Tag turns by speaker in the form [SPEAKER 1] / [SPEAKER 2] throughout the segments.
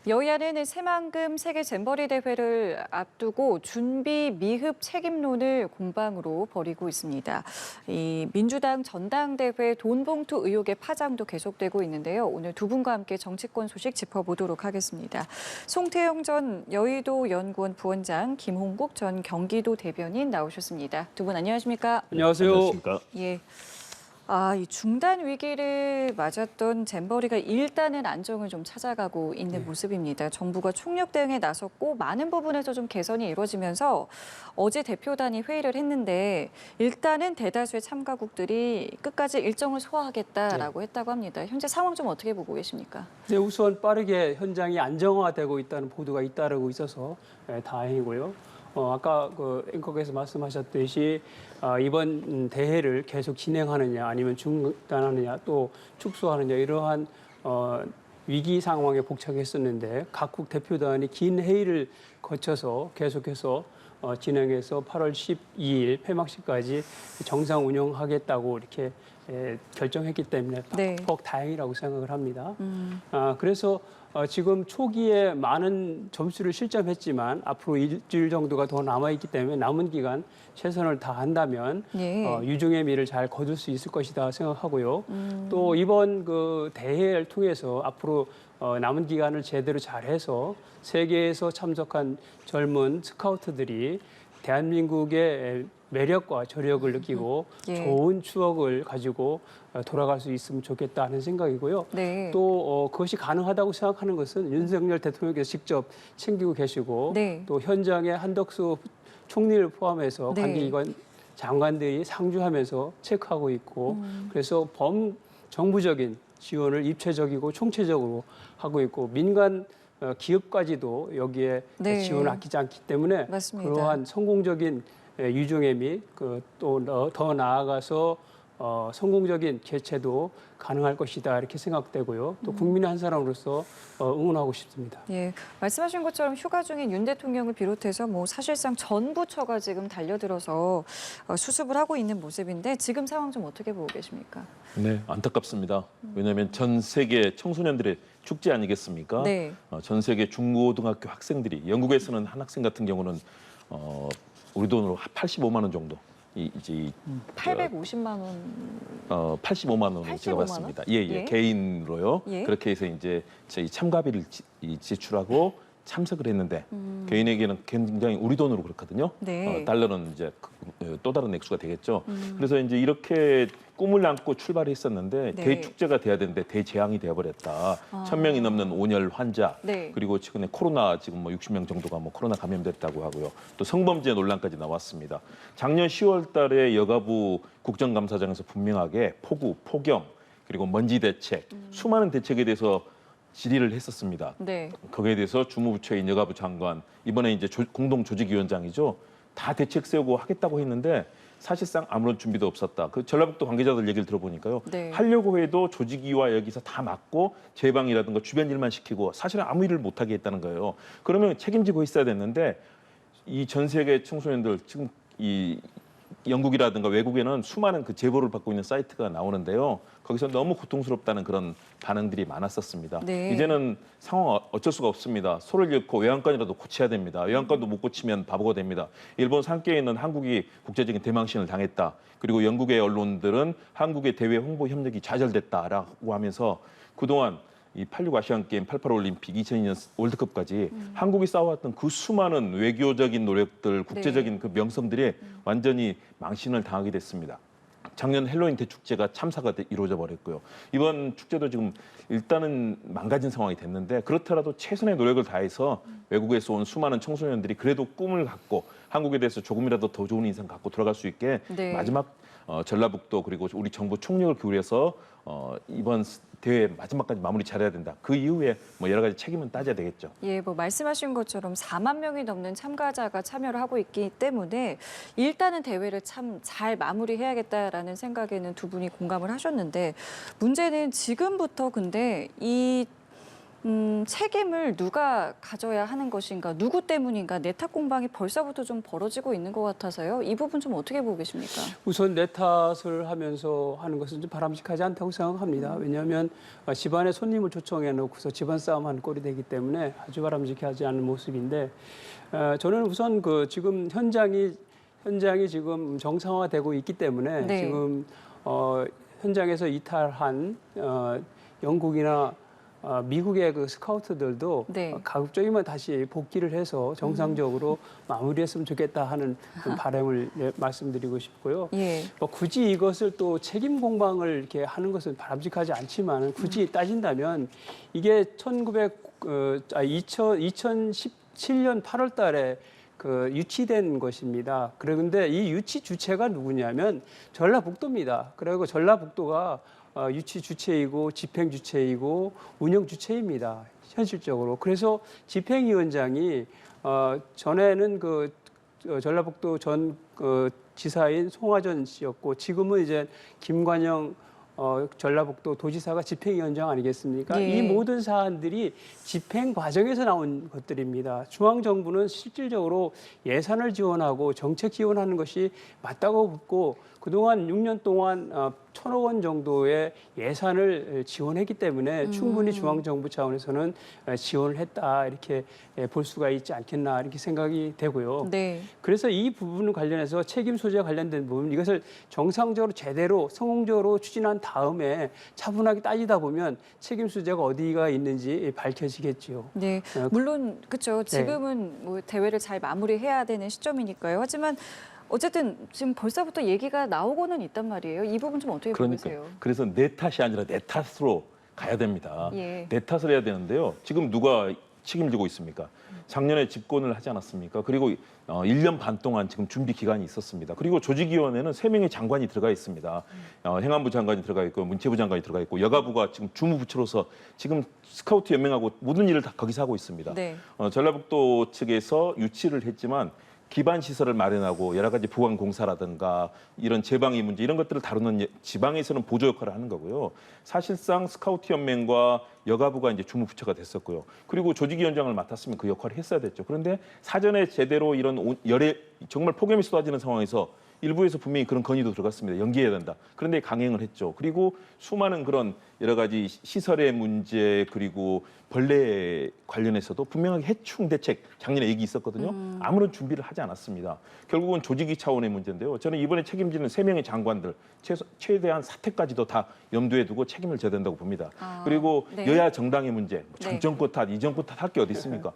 [SPEAKER 1] 여야는 새만금 세계 잼버리 대회를 앞두고 준비 미흡 책임론을 공방으로 벌이고 있습니다. 이 민주당 전당대회 돈봉투 의혹의 파장도 계속되고 있는데요. 오늘 두 분과 함께 정치권 소식 짚어보도록 하겠습니다. 송태영 전 여의도 연구원 부원장, 김홍국 전 경기도 대변인 나오셨습니다. 두 분 안녕하십니까?
[SPEAKER 2] 안녕하세요.
[SPEAKER 3] 안녕하십니까?
[SPEAKER 1] 예. 이 중단 위기를 맞았던 잼버리가 일단은 안정을 좀 찾아가고 있는 모습입니다. 정부가 총력 대응에 나섰고 많은 부분에서 좀 개선이 이루어지면서 어제 대표단이 회의를 했는데 일단은 대다수의 참가국들이 끝까지 일정을 소화하겠다라고 했다고 합니다. 현재 상황 좀 어떻게 보고 계십니까?
[SPEAKER 2] 네, 우선 빠르게 현장이 안정화되고 있다는 보도가 잇따르고 있어서 다행이고요. 아까 그 앵커께서 말씀하셨듯이 이번 대회를 계속 진행하느냐 아니면 중단하느냐 또 축소하느냐 이러한 위기 상황에 복착했었는데 각국 대표단이 긴 회의를 거쳐서 계속해서 진행해서 8월 12일 폐막식까지 정상 운영하겠다고 이렇게 결정했기 때문에 퍽 다행이라고 생각을 합니다. 그래서 지금 초기에 많은 점수를 실점했지만 앞으로 일주일 정도가 더 남아있기 때문에 남은 기간 최선을 다한다면 유종의 미를 잘 거둘 수 있을 것이다 생각하고요. 또 이번 그 대회를 통해서 앞으로 남은 기간을 제대로 잘해서 세계에서 참석한 젊은 스카우트들이 대한민국의 매력과 저력을 느끼고 좋은 추억을 가지고 돌아갈 수 있으면 좋겠다 하는 생각이고요. 또 그것이 가능하다고 생각하는 것은 윤석열 대통령께서 직접 챙기고 계시고 또 현장에 한덕수 총리를 포함해서 관계기관 장관들이 상주하면서 체크하고 있고 그래서 범정부적인 지원을 입체적이고 총체적으로 하고 있고 민간 기업까지도 여기에 지원을 아끼지 않기 때문에 그러한 성공적인 유종의 미, 또 더 나아가서 성공적인 개최도 가능할 것이다 이렇게 생각되고요. 또 국민의 한 사람으로서 응원하고 싶습니다.
[SPEAKER 1] 예, 말씀하신 것처럼 휴가 중인 윤 대통령을 비롯해서 뭐 사실상 전 부처가 지금 달려들어서 수습을 하고 있는 모습인데 지금 상황 좀 어떻게 보고 계십니까?
[SPEAKER 3] 네, 안타깝습니다. 왜냐하면 전 세계 청소년들의 축제 아니겠습니까? 전 세계 중고등학교 학생들이 영국에서는 한 학생 같은 경우는 우리 돈으로 85만 원 정도.
[SPEAKER 1] 850만 원.
[SPEAKER 3] 85만 원을 제가 받습니다. 개인으로요. 그렇게 해서 이제 저희 참가비를 지출하고 참석을 했는데 개인에게는 굉장히 우리 돈으로 그렇거든요. 달러는 이제 또 다른 액수가 되겠죠. 그래서 이제 이렇게 꿈을 안고 출발을 했었는데 대축제가 돼야 되는데 대재앙이 되어버렸다. 1,000명이 넘는 온열 환자 그리고 최근에 코로나 지금 뭐 60명 정도가 뭐 코로나 감염됐다고 하고요. 또 성범죄 논란까지 나왔습니다. 작년 10월달에 여가부 국정감사장에서 분명하게 폭우, 폭염 그리고 먼지 대책 수많은 대책에 대해서 질의를 했었습니다. 거기에 대해서 주무부처인 여가부 장관, 이번에 이제 공동조직위원장이죠. 다 대책 세우고 하겠다고 했는데 사실상 아무런 준비도 없었다. 그 전라북도 관계자들 얘기를 들어보니까요. 하려고 해도 조직위와 여기서 다 막고 제방이라든가 주변 일만 시키고 사실은 아무 일을 못하게 했다는 거예요. 그러면 책임지고 있어야 됐는데 이 전 세계 청소년들 지금 이 영국이라든가 외국에는 수많은 그 제보를 받고 있는 사이트가 나오는데요. 거기서 너무 고통스럽다는 그런 반응들이 많았었습니다. 이제는 상황 어쩔 수가 없습니다. 소를 잃고 외양간이라도 고쳐야 됩니다. 외양간도 못 고치면 바보가 됩니다. 일본 산케에 있는 한국이 국제적인 대망신을 당했다. 그리고 영국의 언론들은 한국의 대외 홍보 협력이 좌절됐다라고 하면서 그동안 이 86 아시안게임, 88 올림픽, 2002년 월드컵까지 한국이 쌓아왔던 그 수많은 외교적인 노력들, 국제적인 그 명성들이 완전히 망신을 당하게 됐습니다. 작년 헬로윈 대축제가 참사가 이루어져 버렸고요. 이번 축제도 지금 일단은 망가진 상황이 됐는데 그렇더라도 최선의 노력을 다해서 외국에서 온 수많은 청소년들이 그래도 꿈을 갖고 한국에 대해서 조금이라도 더 좋은 인상 갖고 들어갈 수 있게 마지막 전라북도 그리고 우리 정부 총력을 기울여서 이번 대회 마지막까지 마무리 잘해야 된다. 그 이후에 뭐 여러 가지 책임은 따져야 되겠죠.
[SPEAKER 1] 뭐 말씀하신 것처럼 4만 명이 넘는 참가자가 참여를 하고 있기 때문에 일단은 대회를 참 잘 마무리해야겠다라는 생각에는 두 분이 공감을 하셨는데 문제는 지금부터 근데 이 책임을 누가 가져야 하는 것인가, 누구 때문인가, 내탁 공방이 벌써부터 좀 벌어지고 있는 것 같아서요. 이 부분 좀 어떻게 보고 계십니까?
[SPEAKER 2] 우선 내 탓을 하면서 하는 것은 좀 바람직하지 않다고 생각합니다. 왜냐하면 집안에 손님을 초청해 놓고서 집안 싸움하는 꼴이 되기 때문에 아주 바람직하지 않은 모습인데 저는 우선 그 지금 현장이 지금 정상화되고 있기 때문에
[SPEAKER 1] 네.
[SPEAKER 2] 지금 현장에서 이탈한 영국이나 미국의 그 스카우트들도
[SPEAKER 1] 네.
[SPEAKER 2] 가급적이면 다시 복귀를 해서 정상적으로 마무리했으면 좋겠다 하는 바람을 말씀드리고 싶고요.
[SPEAKER 1] 예.
[SPEAKER 2] 굳이 이것을 또 책임 공방을 이렇게 하는 것은 바람직하지 않지만 굳이 따진다면 이게 2017년 8월 달에 그 유치된 것입니다. 그런데 이 유치 주체가 누구냐면 전라북도입니다. 그리고 전라북도가 유치 주체이고 집행 주체이고 운영 주체입니다. 현실적으로. 그래서 집행위원장이 전에는 그 전라북도 전 지사인 송화전 씨였고 지금은 이제 김관영 전라북도 도지사가 집행위원장 아니겠습니까?
[SPEAKER 1] 예.
[SPEAKER 2] 이 모든 사안들이 집행 과정에서 나온 것들입니다. 중앙정부는 실질적으로 예산을 지원하고 정책 지원하는 것이 맞다고 묻고 그동안 6년 동안 1,000억 원 정도의 예산을 지원했기 때문에 충분히 중앙정부 차원에서는 지원을 했다 이렇게 볼 수가 있지 않겠나 이렇게 생각이 되고요.
[SPEAKER 1] 네.
[SPEAKER 2] 그래서 이 부분 관련해서 책임 소재와 관련된 부분 이것을 정상적으로 제대로 성공적으로 추진한 다음에 차분하게 따지다 보면 책임 소재가 어디가 있는지 밝혀지겠지요.
[SPEAKER 1] 네, 물론 그렇죠. 지금은 뭐 대회를 잘 마무리해야 되는 시점이니까요. 하지만 어쨌든 지금 벌써부터 얘기가 나오고는 있단 말이에요. 이 부분 좀 어떻게 보세요?
[SPEAKER 3] 그래서 내 탓이 아니라 내 탓으로 가야 됩니다.
[SPEAKER 1] 예.
[SPEAKER 3] 내 탓을 해야 되는데요. 지금 누가 책임지고 있습니까? 작년에 집권을 하지 않았습니까? 그리고 1년 반 동안 지금 준비 기간이 있었습니다. 그리고 조직위원회는 3명의 장관이 들어가 있습니다. 행안부 장관이 들어가 있고 문체부 장관이 들어가 있고 여가부가 지금 주무부처로서 지금 스카우트 연맹하고 모든 일을 다 거기서 하고 있습니다.
[SPEAKER 1] 네.
[SPEAKER 3] 전라북도 측에서 유치를 했지만 기반 시설을 마련하고 여러 가지 보강 공사라든가 이런 제방위 문제 이런 것들을 다루는 지방에서는 보조 역할을 하는 거고요. 사실상 스카우트 연맹과 여가부가 이제 주무부처가 됐었고요. 그리고 조직위원장을 맡았으면 그 역할을 했어야 됐죠. 그런데 사전에 제대로 이런 정말 폭염이 쏟아지는 상황에서 일부에서 분명히 그런 건의도 들어갔습니다. 연기해야 된다. 그런데 강행을 했죠. 그리고 수많은 그런 여러 가지 시설의 문제 그리고 벌레 관련해서도 분명하게 해충 대책 작년에 얘기 있었거든요. 아무런 준비를 하지 않았습니다. 결국은 조직위 차원의 문제인데요. 저는 이번에 책임지는 3명의 장관들 최대한 사퇴까지도 다 염두에 두고 책임을 져야 된다고 봅니다. 그리고
[SPEAKER 1] 네.
[SPEAKER 3] 여야 정당의 문제, 전
[SPEAKER 1] 네.
[SPEAKER 3] 정권 탓, 이 정권 탓 할 게 어디 있습니까?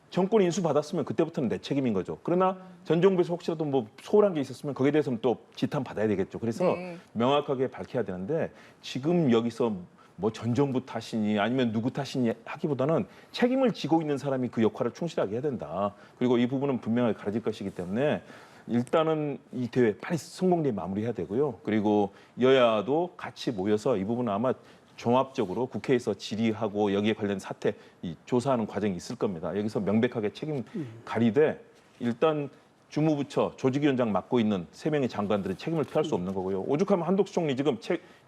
[SPEAKER 3] 정권 인수 받았으면 그때부터는 내 책임인 거죠. 그러나 전 정부에서 혹시라도 뭐 소홀한 게 있었으면 거기에 대해서는 또 지탄 받아야 되겠죠. 그래서
[SPEAKER 1] 네.
[SPEAKER 3] 명확하게 밝혀야 되는데 지금 여기서 뭐 전 정부 탓이니 아니면 누구 탓이니 하기보다는 책임을 지고 있는 사람이 그 역할을 충실하게 해야 된다. 그리고 이 부분은 분명하게 가려질 것이기 때문에 일단은 이 대회 빨리 성공리에 마무리해야 되고요. 그리고 여야도 같이 모여서 이 부분은 아마 종합적으로 국회에서 질의하고 여기에 관련 사태 조사하는 과정이 있을 겁니다. 여기서 명백하게 책임 가리되 일단 주무부처 조직위원장 맡고 있는 3명의 장관들은 책임을 피할 수 없는 거고요. 오죽하면 한덕수 총리 지금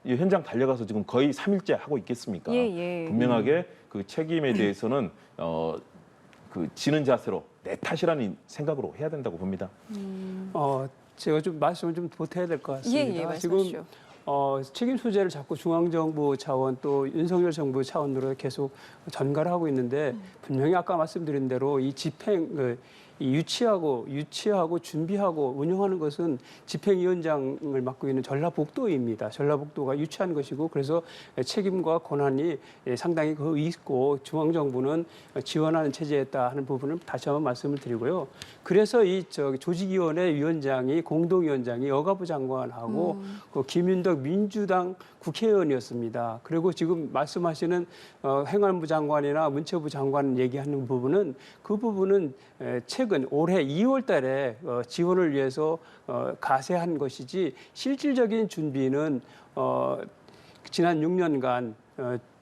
[SPEAKER 3] 현장 달려가서 지금 거의 3일째 하고 있겠습니까?
[SPEAKER 1] 예.
[SPEAKER 3] 분명하게 그 책임에 대해서는 그 지는 자세로 내 탓이라는 생각으로 해야 된다고 봅니다.
[SPEAKER 2] 제가 좀 말씀을 좀 보태야 될 것 같습니다.
[SPEAKER 1] 예, 말씀하시죠.
[SPEAKER 2] 지금 책임 소재를 자꾸 중앙정부 차원 또 윤석열 정부 차원으로 계속 전가를 하고 있는데 분명히 아까 말씀드린 대로 이 이 유치하고 준비하고 운영하는 것은 집행위원장을 맡고 있는 전라북도입니다. 전라북도가 유치한 것이고 그래서 책임과 권한이 상당히 있고 중앙정부는 지원하는 체제였다 하는 부분을 다시 한번 말씀을 드리고요. 그래서 조직위원회 위원장이 공동위원장이 여가부 장관하고 그 김윤덕 민주당 국회의원이었습니다. 그리고 지금 말씀하시는 행안부 장관이나 문체부 장관 얘기하는 부분은 그 부분은 최근 올해 2월 달에 지원을 위해서 가세한 것이지 실질적인 준비는 지난 6년간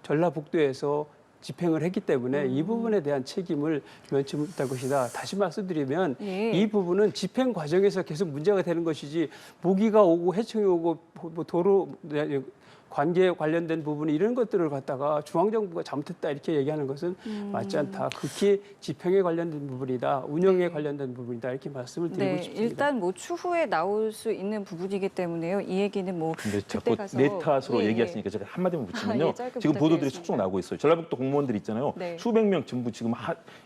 [SPEAKER 2] 전라북도에서 집행을 했기 때문에 이 부분에 대한 책임을 면치 못할 것이다. 다시 말씀드리면 이 부분은 집행 과정에서 계속 문제가 되는 것이지 모기가 오고 해충이 오고 뭐 도로 관계에 관련된 부분이 이런 것들을 갖다가 중앙정부가 잘못했다 이렇게 얘기하는 것은 맞지 않다. 극히 집행에 관련된 부분이다. 운영에 관련된 부분이다. 이렇게 말씀을 드리고 싶습니다.
[SPEAKER 1] 일단 뭐 추후에 나올 수 있는 부분이기 때문에요. 이 얘기는 뭐
[SPEAKER 3] 근데
[SPEAKER 1] 그때
[SPEAKER 3] 자꾸
[SPEAKER 1] 가서
[SPEAKER 3] 내 탓으로 얘기하시니까 제가 한마디만 붙이면요.
[SPEAKER 1] 짧게
[SPEAKER 3] 지금 보도들이
[SPEAKER 1] 부탁드리겠습니다.
[SPEAKER 3] 속속 나오고 있어요. 전라북도 공무원들 있잖아요.
[SPEAKER 1] 네.
[SPEAKER 3] 수백 명 전부 지금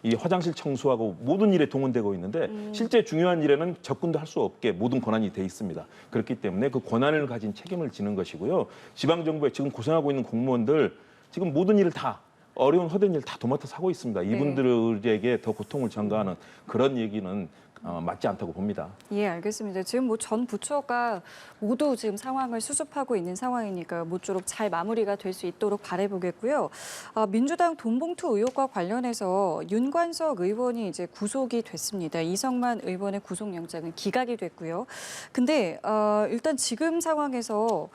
[SPEAKER 3] 이 화장실 청소하고 모든 일에 동원되고 있는데 실제 중요한 일에는 접근도 할 수 없게 모든 권한이 돼 있습니다. 그렇기 때문에 그 권한을 가진 책임을 지는 것이고요. 지방정부에 지금 고생하고 있는 공무원들 지금 모든 일을 다 어려운 허된 일 다 도맡아서 하고 있습니다. 이분들에게 더 고통을 전가하는 그런 얘기는 맞지 않다고 봅니다.
[SPEAKER 1] 예, 알겠습니다. 지금 뭐 전 부처가 모두 지금 상황을 수습하고 있는 상황이니까 모쪼록 잘 마무리가 될 수 있도록 바라보겠고요. 민주당 돈봉투 의혹과 관련해서 윤관석 의원이 이제 구속이 됐습니다. 이성만 의원의 구속영장은 기각이 됐고요. 근데 일단 지금 상황에서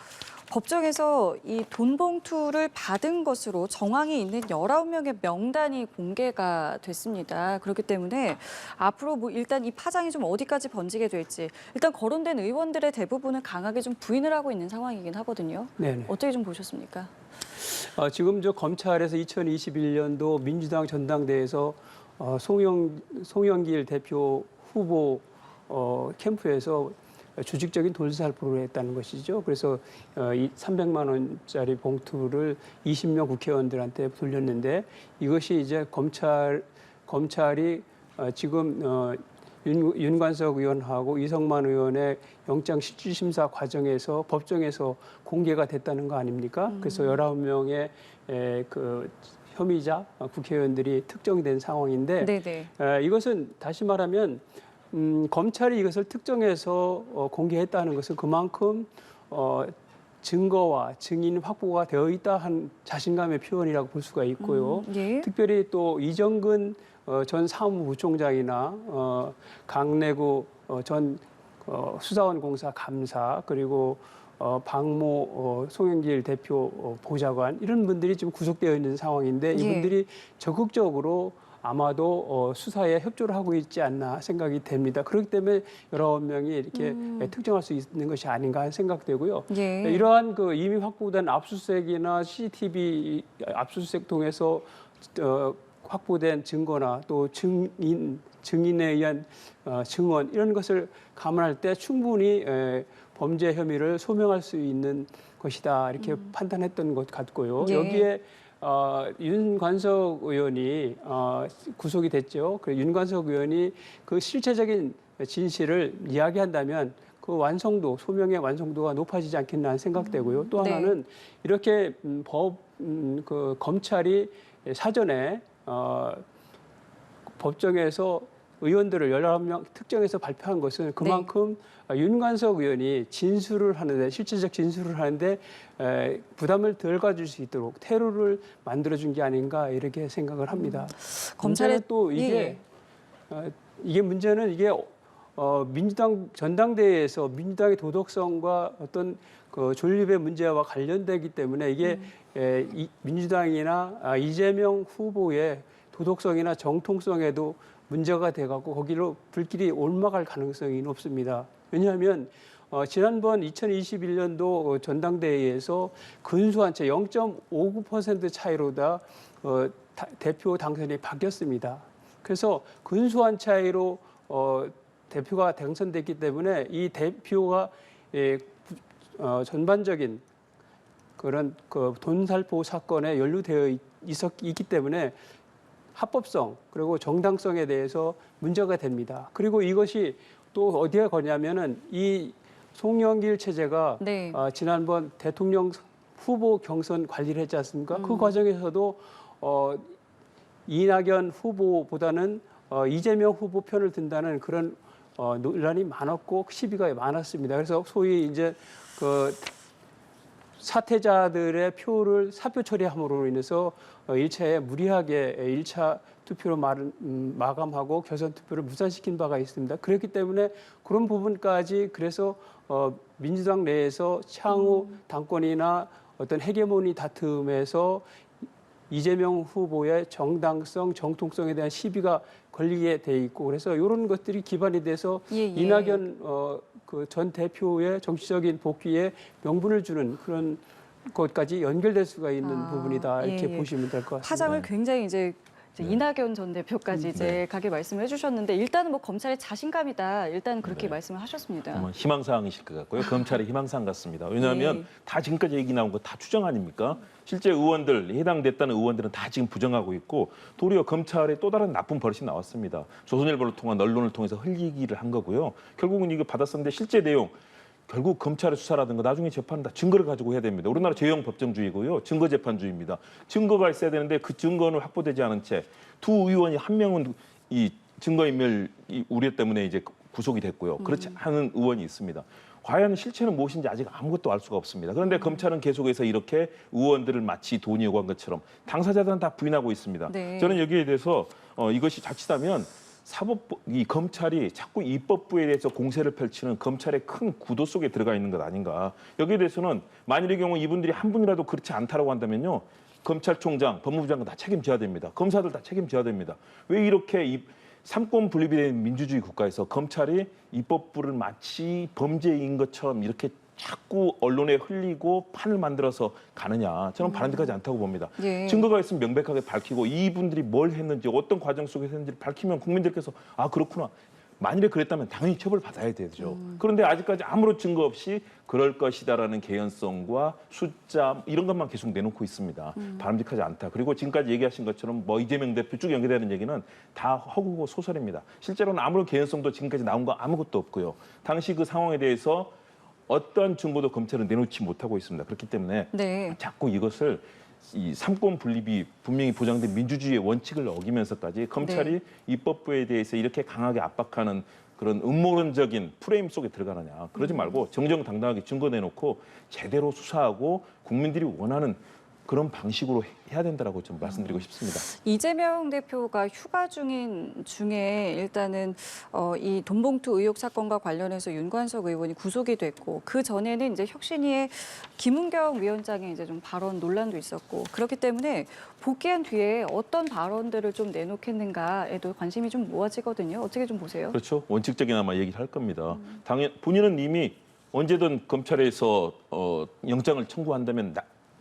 [SPEAKER 1] 법정에서 이 돈봉투를 받은 것으로 정황이 있는 19명의 명단이 공개가 됐습니다. 그렇기 때문에 앞으로 뭐 일단 이 파장이 좀 어디까지 번지게 될지 일단 거론된 의원들의 대부분은 강하게 좀 부인을 하고 있는 상황이긴 하거든요.
[SPEAKER 2] 네네.
[SPEAKER 1] 어떻게 좀 보셨습니까?
[SPEAKER 2] 지금 저 검찰에서 2021년도 민주당 전당대회에서 송영길 대표 후보 캠프에서 조직적인 돈살포를 했다는 것이죠. 그래서 이 300만 원짜리 봉투를 20명 국회의원들한테 돌렸는데 이것이 이제 검찰이 지금 윤관석 의원하고 이성만 의원의 영장 실질심사 과정에서 법정에서 공개가 됐다는 거 아닙니까? 그래서 19명의 그 혐의자 국회의원들이 특정된 상황인데 이것은 다시 말하면 검찰이 이것을 특정해서 공개했다는 것은 그만큼 증거와 증인 확보가 되어 있다 한 자신감의 표현이라고 볼 수가 있고요. 특별히 또 이정근 전 사무부총장이나 강내구 전 수사원 공사 감사 그리고 박모 송영길 대표 보좌관 이런 분들이 지금 구속되어 있는 상황인데 이분들이 적극적으로 아마도 수사에 협조를 하고 있지 않나 생각이 됩니다. 그렇기 때문에 19명이 이렇게 특정할 수 있는 것이 아닌가 하는 생각되고요. 이러한 그 이미 확보된 압수수색이나 CCTV 압수수색 통해서 확보된 증거나 또 증인에 의한 증언 이런 것을 감안할 때 충분히 범죄 혐의를 소명할 수 있는 것이다 이렇게 판단했던 것 같고요. 여기에 윤관석 의원이 구속이 됐죠. 그 윤관석 의원이 그 실체적인 진실을 이야기한다면 그 완성도, 소명의 완성도가 높아지지 않겠나 하는 생각되고요. 또 하나는 이렇게 그 검찰이 사전에 법정에서 의원들을 19명 특정해서 발표한 것은 그만큼 윤관석 의원이 진술을 하는데 실질적 진술을 하는데 부담을 덜 가질 수 있도록 테러를 만들어준 게 아닌가 이렇게 생각을 합니다. 검찰의 또 이게 문제는 이게 민주당 전당대회에서 민주당의 도덕성과 어떤 그 존립의 문제와 관련되기 때문에 이게 민주당이나 이재명 후보의 도덕성이나 정통성에도 문제가 돼갖고 거기로 불길이 올라갈 가능성이 높습니다. 왜냐하면 지난번 2021년도 전당대회에서 근소한 채 0.59% 차이로 다 대표 당선이 바뀌었습니다. 그래서 근소한 차이로 대표가 당선됐기 때문에 이 대표가 전반적인 그런 그 돈살포 사건에 연루되어 있기 때문에 합법성 그리고 정당성에 대해서 문제가 됩니다. 그리고 이것이 또 어디에 거냐면은 이 송영길 체제가 지난번 대통령 후보 경선 관리를 했지 않습니까? 그 과정에서도 이낙연 후보보다는 이재명 후보 편을 든다는 그런 논란이 많았고 시비가 많았습니다. 그래서 소위 이제 그 사퇴자들의 표를 사표 처리함으로 인해서 1차에 무리하게 1차 투표로 마감하고 결선 투표를 무산시킨 바가 있습니다. 그렇기 때문에 그런 부분까지 그래서 민주당 내에서 향후 당권이나 어떤 헤게모니 다툼에서 이재명 후보의 정당성, 정통성에 대한 시비가 걸리게 돼 있고 그래서 이런 것들이 기반이 돼서 이낙연 그 전 대표의 정치적인 복귀에 명분을 주는 그런 것까지 연결될 수가 있는
[SPEAKER 1] 아,
[SPEAKER 2] 부분이다 이렇게
[SPEAKER 1] 예, 예.
[SPEAKER 2] 보시면 될 것 같습니다.
[SPEAKER 1] 파장을 굉장히 이제
[SPEAKER 3] 네.
[SPEAKER 1] 이낙연 전 대표까지 이제
[SPEAKER 3] 네.
[SPEAKER 1] 가게 말씀을 해주셨는데 일단은 뭐 검찰의 자신감이다. 일단 그렇게
[SPEAKER 3] 네.
[SPEAKER 1] 말씀을 하셨습니다.
[SPEAKER 3] 아마 희망사항이실 것 같고요. 검찰의 희망사항 같습니다. 왜냐하면
[SPEAKER 1] 네.
[SPEAKER 3] 다 지금까지 얘기 나온 거 다 추정 아닙니까? 실제 의원들, 해당됐다는 의원들은 다 지금 부정하고 있고 도리어 검찰의 또 다른 나쁜 버릇이 나왔습니다. 조선일보를 통한 언론을 통해서 흘리기를 한 거고요. 결국은 이거 받았었는데 실제 내용 결국 검찰의 수사라든가 나중에 재판은 다 증거를 가지고 해야 됩니다. 우리나라 제형 법정주의고요. 증거 재판주의입니다. 증거가 있어야 되는데 그 증거는 확보되지 않은 채 두 의원이 한 명은 이 증거인멸 우려 때문에 이제 구속이 됐고요. 그렇지 않은 의원이 있습니다. 과연 실체는 무엇인지 아직 아무것도 알 수가 없습니다. 그런데 검찰은 계속해서 이렇게 의원들을 마치 돈이 요구한 것처럼 당사자들은 다 부인하고 있습니다.
[SPEAKER 1] 네.
[SPEAKER 3] 저는 여기에 대해서 이것이 자칫하면 이 검찰이 자꾸 입법부에 대해서 공세를 펼치는 검찰의 큰 구도 속에 들어가 있는 것 아닌가. 여기에 대해서는 만일의 경우 이분들이 한 분이라도 그렇지 않다라고 한다면요. 검찰총장, 법무부 장관 다 책임져야 됩니다. 검사들 다 책임져야 됩니다. 왜 이렇게 삼권 분립이 된 민주주의 국가에서 검찰이 입법부를 마치 범죄인 것처럼 이렇게 자꾸 언론에 흘리고 판을 만들어서 가느냐. 저는 바람직하지 않다고 봅니다.
[SPEAKER 1] 예.
[SPEAKER 3] 증거가 있으면 명백하게 밝히고 이분들이 뭘 했는지 어떤 과정 속에서 했는지를 밝히면 국민들께서 아 그렇구나. 만일에 그랬다면 당연히 처벌받아야 되죠. 그런데 아직까지 아무런 증거 없이 그럴 것이다라는 개연성과 숫자 이런 것만 계속 내놓고 있습니다. 바람직하지 않다. 그리고 지금까지 얘기하신 것처럼 뭐 이재명 대표 쭉 연계되는 얘기는 다 허구고 소설입니다. 실제로는 아무런 개연성도 지금까지 나온 거 아무것도 없고요. 당시 그 상황에 대해서 어떠한 증거도 검찰은 내놓지 못하고 있습니다. 그렇기 때문에
[SPEAKER 1] 네.
[SPEAKER 3] 자꾸 이것을 이 삼권 분립이 분명히 보장된 민주주의의 원칙을 어기면서까지 검찰이
[SPEAKER 1] 네.
[SPEAKER 3] 입법부에 대해서 이렇게 강하게 압박하는 그런 음모론적인 프레임 속에 들어가느냐. 그러지 말고 정정당당하게 증거 내놓고 제대로 수사하고 국민들이 원하는 그런 방식으로 해야 된다라고 좀 말씀드리고 싶습니다.
[SPEAKER 1] 이재명 대표가 휴가 중에 일단은 이 돈봉투 의혹 사건과 관련해서 윤관석 의원이 구속이 됐고 그 전에는 이제 혁신위의 김은경 위원장의 이제 좀 발언 논란도 있었고 그렇기 때문에 복귀한 뒤에 어떤 발언들을 좀 내놓겠는가에도 관심이 좀 모아지거든요. 어떻게 좀 보세요?
[SPEAKER 3] 그렇죠. 원칙적인 아마 얘기를 할 겁니다. 본인은 이미 언제든 검찰에서 영장을 청구한다면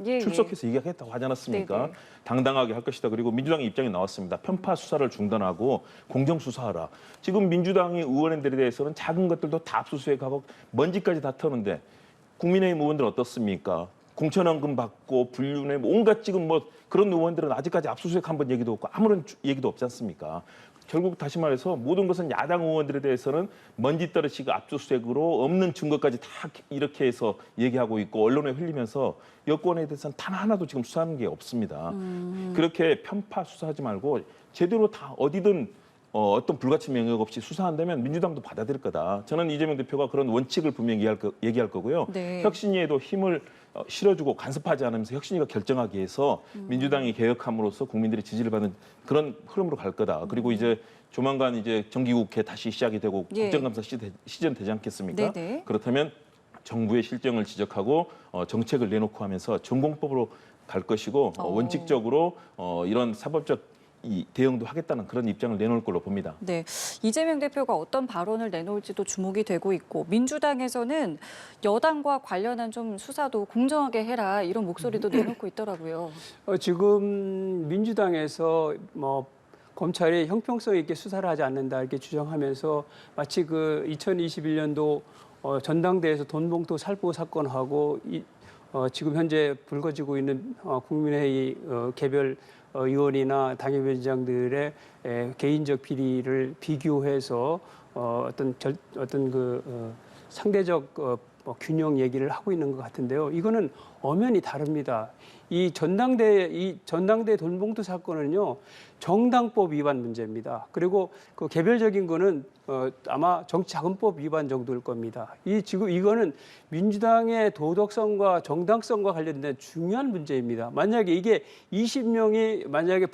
[SPEAKER 1] 예,
[SPEAKER 3] 출석해서 얘기하겠다고 하지 않았습니까?
[SPEAKER 1] 네네.
[SPEAKER 3] 당당하게 할 것이다. 그리고 민주당의 입장이 나왔습니다. 편파 수사를 중단하고 공정 수사하라. 지금 민주당의 의원들에 대해서는 작은 것들도 다 압수수색하고 먼지까지 다 터는데 국민의힘 의원들 어떻습니까? 공천원금 받고 불륜에 온갖 지금 뭐 그런 의원들은 아직까지 압수수색 한번 얘기도 없고 아무런 얘기도 없지 않습니까? 결국 다시 말해서 모든 것은 야당 의원들에 대해서는 먼지 떨어지고 압수수색으로 없는 증거까지 다 이렇게 해서 얘기하고 있고 언론에 흘리면서 여권에 대해서는 단 하나도 지금 수사하는 게 없습니다. 그렇게 편파 수사하지 말고 제대로 다 어디든 어떤 불가침 영역 없이 수사한다면 민주당도 받아들일 거다. 저는 이재명 대표가 그런 원칙을 분명히 얘기할 거고요.
[SPEAKER 1] 네.
[SPEAKER 3] 혁신위에도 힘을 실어주고 간섭하지 않으면서 혁신위가 결정하기 위해서 민주당이 개혁함으로써 국민들의 지지를 받는 그런 흐름으로 갈 거다. 그리고 이제 조만간 이제 정기국회 다시 시작이 되고
[SPEAKER 1] 예.
[SPEAKER 3] 국정감사 시즌 되지 않겠습니까?
[SPEAKER 1] 네네.
[SPEAKER 3] 그렇다면 정부의 실정을 지적하고 정책을 내놓고 하면서 전공법으로 갈 것이고 원칙적으로 이런 사법적 이 대응도 하겠다는 그런 입장을 내놓을 걸로 봅니다.
[SPEAKER 1] 네, 이재명 대표가 어떤 발언을 내놓을지도 주목이 되고 있고 민주당에서는 여당과 관련한 좀 수사도 공정하게 해라 이런 목소리도 내놓고 있더라고요.
[SPEAKER 2] 지금 민주당에서 뭐 검찰이 형평성 있게 수사를 하지 않는다 이렇게 주장하면서 마치 그 2021년도 전당대회에서 돈봉투 살포 사건하고 지금 현재 불거지고 있는 국민회의 개별 의원이나 당협위원장들의 개인적 비리를 비교해서 어떤 상대적 균형 얘기를 하고 있는 것 같은데요. 이거는 엄연히 다릅니다. 이 전당대 돈봉투 사건은요 정당법 위반 문제입니다. 그리고 그 개별적인 거는 아마 정치자금법 위반 정도일 겁니다. 지금 이거는 민주당의 도덕성과 정당성과 관련된 중요한 문제입니다. 만약에 이게 20명이 만약에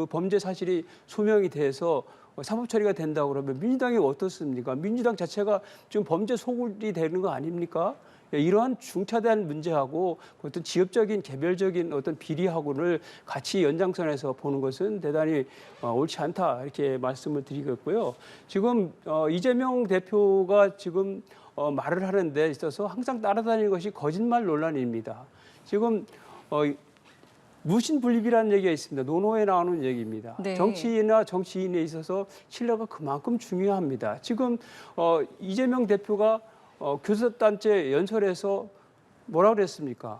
[SPEAKER 2] 범죄 사실이 소명이 돼서 사법 처리가 된다고 그러면 민주당이 어떻습니까? 민주당 자체가 지금 범죄 소굴이 되는 거 아닙니까? 이러한 중차대한 문제하고 어떤 지역적인 개별적인 어떤 비리하고를 같이 연장선에서 보는 것은 대단히 옳지 않다 이렇게 말씀을 드리겠고요. 지금 이재명 대표가 지금 말을 하는 데 있어서 항상 따라다니는 것이 거짓말 논란입니다. 지금 무신분립이라는 얘기가 있습니다. 논어에 나오는 얘기입니다.
[SPEAKER 1] 네.
[SPEAKER 2] 정치인이나 정치인에 있어서 신뢰가 그만큼 중요합니다. 지금 이재명 대표가 교섭단체 연설에서 뭐라 그랬습니까?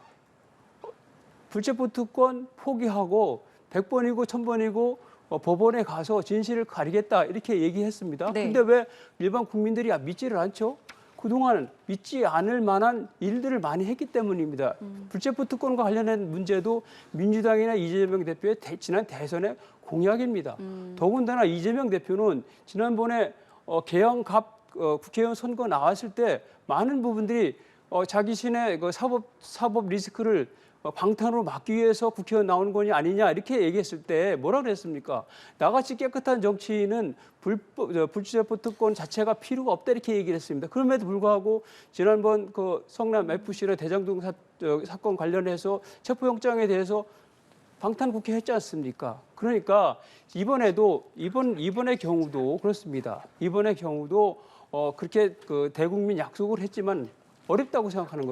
[SPEAKER 2] 불체포 특권 포기하고 100번이고 1000번이고 법원에 가서 진실을 가리겠다 이렇게 얘기했습니다.
[SPEAKER 1] 네.
[SPEAKER 2] 근데 왜 일반 국민들이 믿지를 않죠? 그동안 믿지 않을 만한 일들을 많이 했기 때문입니다. 불체포 특권과 관련된 문제도 민주당이나 이재명 대표의 지난 대선의 공약입니다. 더군다나 이재명 대표는 지난번에 개헌갑 국회의원 선거 나왔을 때 많은 부분들이 자기 신의 그 사법 리스크를 방탄으로 막기 위해서 국회의원 나오는 거냐 아니냐 이렇게 얘기했을 때 뭐라 그랬습니까? 나같이 깨끗한 정치인은 불체포 특권 자체가 필요가 없다 이렇게 얘기를 했습니다. 그럼에도 불구하고 지난번 그 성남 FC나 대장동 사건 관련해서 체포영장에 대해서 방탄 국회 했지 않습니까? 그러니까 이번의 경우도 그렇습니다. 이번의 경우도 그렇게 그 대국민 약속을 했지만 어렵다고 생각하는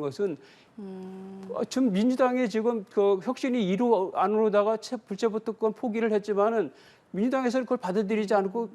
[SPEAKER 2] 것은 지금 민주당이 지금 그 혁신이 이루 안으로다가 불체포 특권 포기를 했지만은 민주당에서는 그걸 받아들이지 않고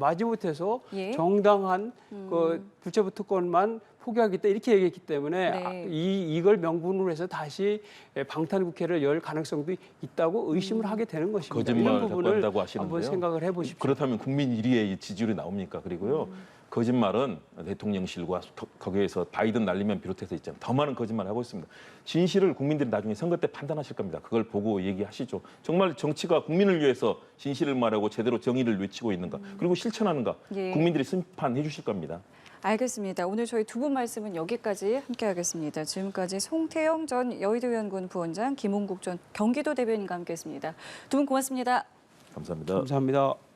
[SPEAKER 2] 마지못해서 정당한 그 불체포 특권만 포기하겠다 이렇게 얘기했기 때문에 이걸 명분으로 해서 다시 방탄국회를 열 가능성도 있다고 의심을 하게 되는 것입니다.
[SPEAKER 3] 거짓말
[SPEAKER 2] 이런 부분을
[SPEAKER 3] 한다고 하시는데요.
[SPEAKER 2] 한번 생각을 해보십시오.
[SPEAKER 3] 그렇다면 국민 1위의 지지율이 나옵니까? 그리고요. 거짓말은 대통령실과 거기에서 바이든 날리면 비롯해서 있잖아요. 더 많은 거짓말을 하고 있습니다. 진실을 국민들이 나중에 선거 때 판단하실 겁니다. 그걸 보고 얘기하시죠. 정말 정치가 국민을 위해서 진실을 말하고 제대로 정의를 외치고 있는가. 그리고 실천하는가. 국민들이 심판해 주실 겁니다.
[SPEAKER 1] 알겠습니다. 오늘 저희 두 분 말씀은 여기까지 함께하겠습니다. 지금까지 송태영 전 여의도연구원 부원장, 김홍국 전 경기도 대변인과 함께했습니다. 두 분 고맙습니다.
[SPEAKER 3] 감사합니다.
[SPEAKER 2] 감사합니다.